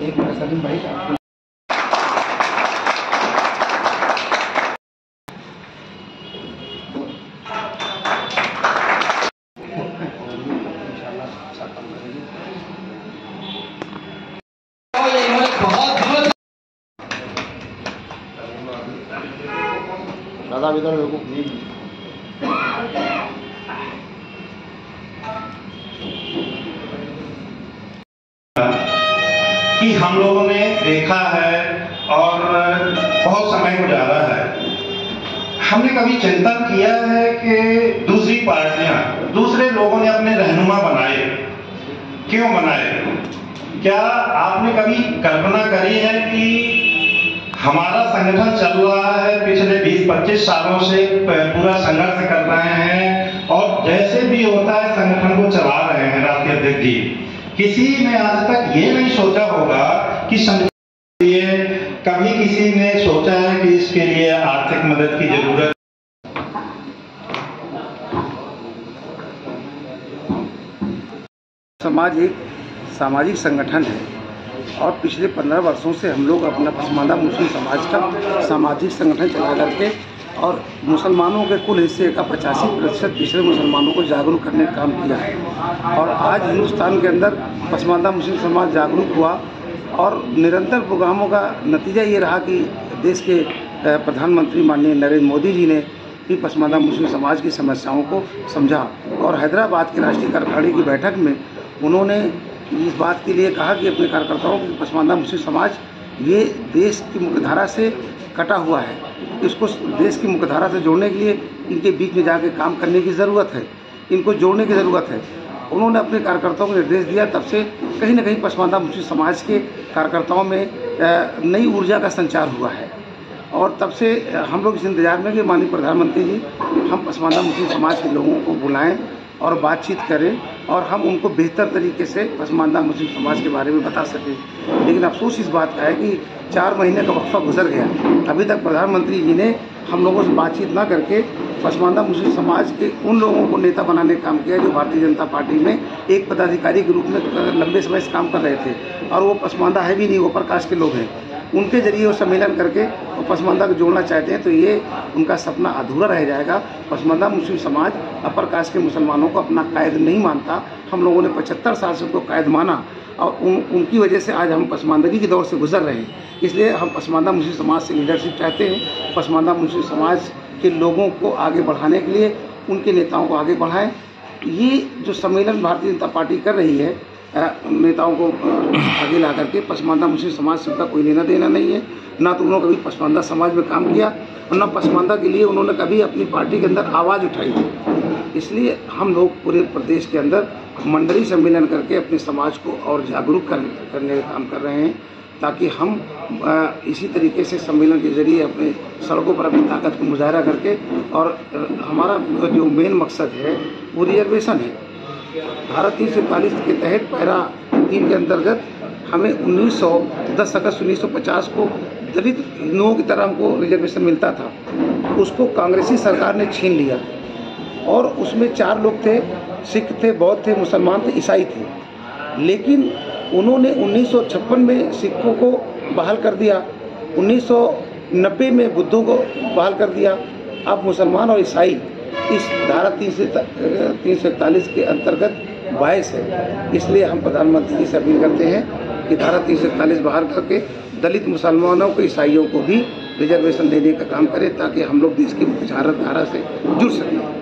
एक मिनट सलीम भाई दादा इधर देखो कि हम लोगों ने देखा है और बहुत समय गुजारा है। हमने कभी चिंतन किया है कि दूसरी पार्टियां, दूसरे लोगों ने अपने रहनुमा बनाए, क्यों बनाए? क्या आपने कभी कल्पना करी है कि हमारा संगठन चल रहा है, पिछले 20-25 सालों से पूरा संघर्ष कर रहे हैं और जैसे भी होता है संगठन को चला रहे हैं राष्ट्रीय अध्यक्ष जी। किसी ने आज तक ये नहीं सोचा होगा कि संगठन के लिए कभी किसी ने सोचा है कि इसके लिए आर्थिक मदद की जरूरत। समाज एक सामाजिक संगठन है और पिछले 15 वर्षों से हम लोग अपना पसमानदा मुस्लिम समाज का सामाजिक संगठन चला करके और मुसलमानों के कुल हिस्से का 85% पिछड़े मुसलमानों को जागरूक करने का काम किया है। और आज हिंदुस्तान के अंदर पसमानदा मुस्लिम समाज जागरूक हुआ और निरंतर प्रोग्रामों का नतीजा ये रहा कि देश के प्रधानमंत्री माननीय नरेंद्र मोदी जी ने भी पसमानदा मुस्लिम समाज की समस्याओं को समझा और हैदराबाद के राष्ट्रीय कार्यकारिणी की बैठक में उन्होंने इस बात के लिए कहा कि अपने कार्यकर्ताओं की पसमानदा मुस्लिम समाज ये देश की मुख्यधारा से कटा हुआ है, इसको देश की मुख्यधारा से जोड़ने के लिए इनके बीच में जाके काम करने की ज़रूरत है, इनको जोड़ने की ज़रूरत है। उन्होंने अपने कार्यकर्ताओं को निर्देश दिया, तब से कहीं ना कहीं पसमानदा मुस्लिम समाज के कार्यकर्ताओं में नई ऊर्जा का संचार हुआ है और तब से हम लोग इस इंतजार में कि माननीय प्रधानमंत्री जी हम पसमानदा मुस्लिम समाज के लोगों को बुलाएं और बातचीत करें और हम उनको बेहतर तरीके से पसमानदा मुस्लिम समाज के बारे में बता सकें। लेकिन अफसोस इस बात का है कि 4 महीने का वक्फा गुजर गया, अभी तक प्रधानमंत्री जी ने हम लोगों से बातचीत ना करके पसमानदा मुस्लिम समाज के उन लोगों को नेता बनाने का काम किया जो भारतीय जनता पार्टी में एक पदाधिकारी के रूप में लंबे समय से काम कर रहे थे और वो पसमानदा है भी नहीं, वो अपर कास्ट के लोग हैं। उनके जरिए वो सम्मेलन करके वो पसमानदा को जोड़ना चाहते हैं तो ये उनका सपना अधूरा रह जाएगा। पसमानदा मुस्लिम समाज अपर कास्ट के मुसलमानों को अपना कायद नहीं मानता। हम लोगों ने 75 साल से उनको कायद माना और उनकी वजह से आज हम पसमानदगी के दौर से गुजर रहे हैं। इसलिए हम पसमानदा मुस्लिम समाज से लीडरशिप चाहते हैं, पसमानदा मुस्लिम समाज के लोगों को आगे बढ़ाने के लिए उनके नेताओं को आगे बढ़ाएं। ये जो सम्मेलन भारतीय जनता पार्टी कर रही है नेताओं को आगे ला करके, पसमानदा मुस्लिम समाज से उनका कोई लेना देना नहीं है, ना तो उन्होंने कभी पसमानदा समाज में काम किया और ना पसमानदा के लिए उन्होंने कभी अपनी पार्टी के अंदर आवाज़ उठाई। इसलिए हम लोग पूरे प्रदेश के अंदर मंडली सम्मेलन करके अपने समाज को और जागरूक करने का काम कर रहे हैं ताकि हम इसी तरीके से सम्मेलन के जरिए अपने सड़कों पर अपनी ताकत को मुजाहरा करके और हमारा जो मेन मकसद है वो रिजर्वेशन है। धारा 347 के तहत पैरा 3 के अंतर्गत हमें 10 अगस्त 1950 को दलित हिंदुओं की तरह हमको रिजर्वेशन मिलता था, उसको कांग्रेसी सरकार ने छीन लिया और उसमें 4 लोग थे, सिख थे, बौद्ध थे, मुसलमान थे, ईसाई थे। लेकिन उन्होंने 1956 में सिखों को बहाल कर दिया, 1990 में बुद्धों को बहाल कर दिया। अब मुसलमान और ईसाई इस धारा 347 के अंतर्गत बायस है। इसलिए हम प्रधानमंत्री जी से अपील करते हैं कि धारा 347 बाहर करके दलित मुसलमानों को, ईसाइयों को भी रिजर्वेशन देने का काम करें ताकि हम लोग देश की मुख्यधारा से जुड़ सकें।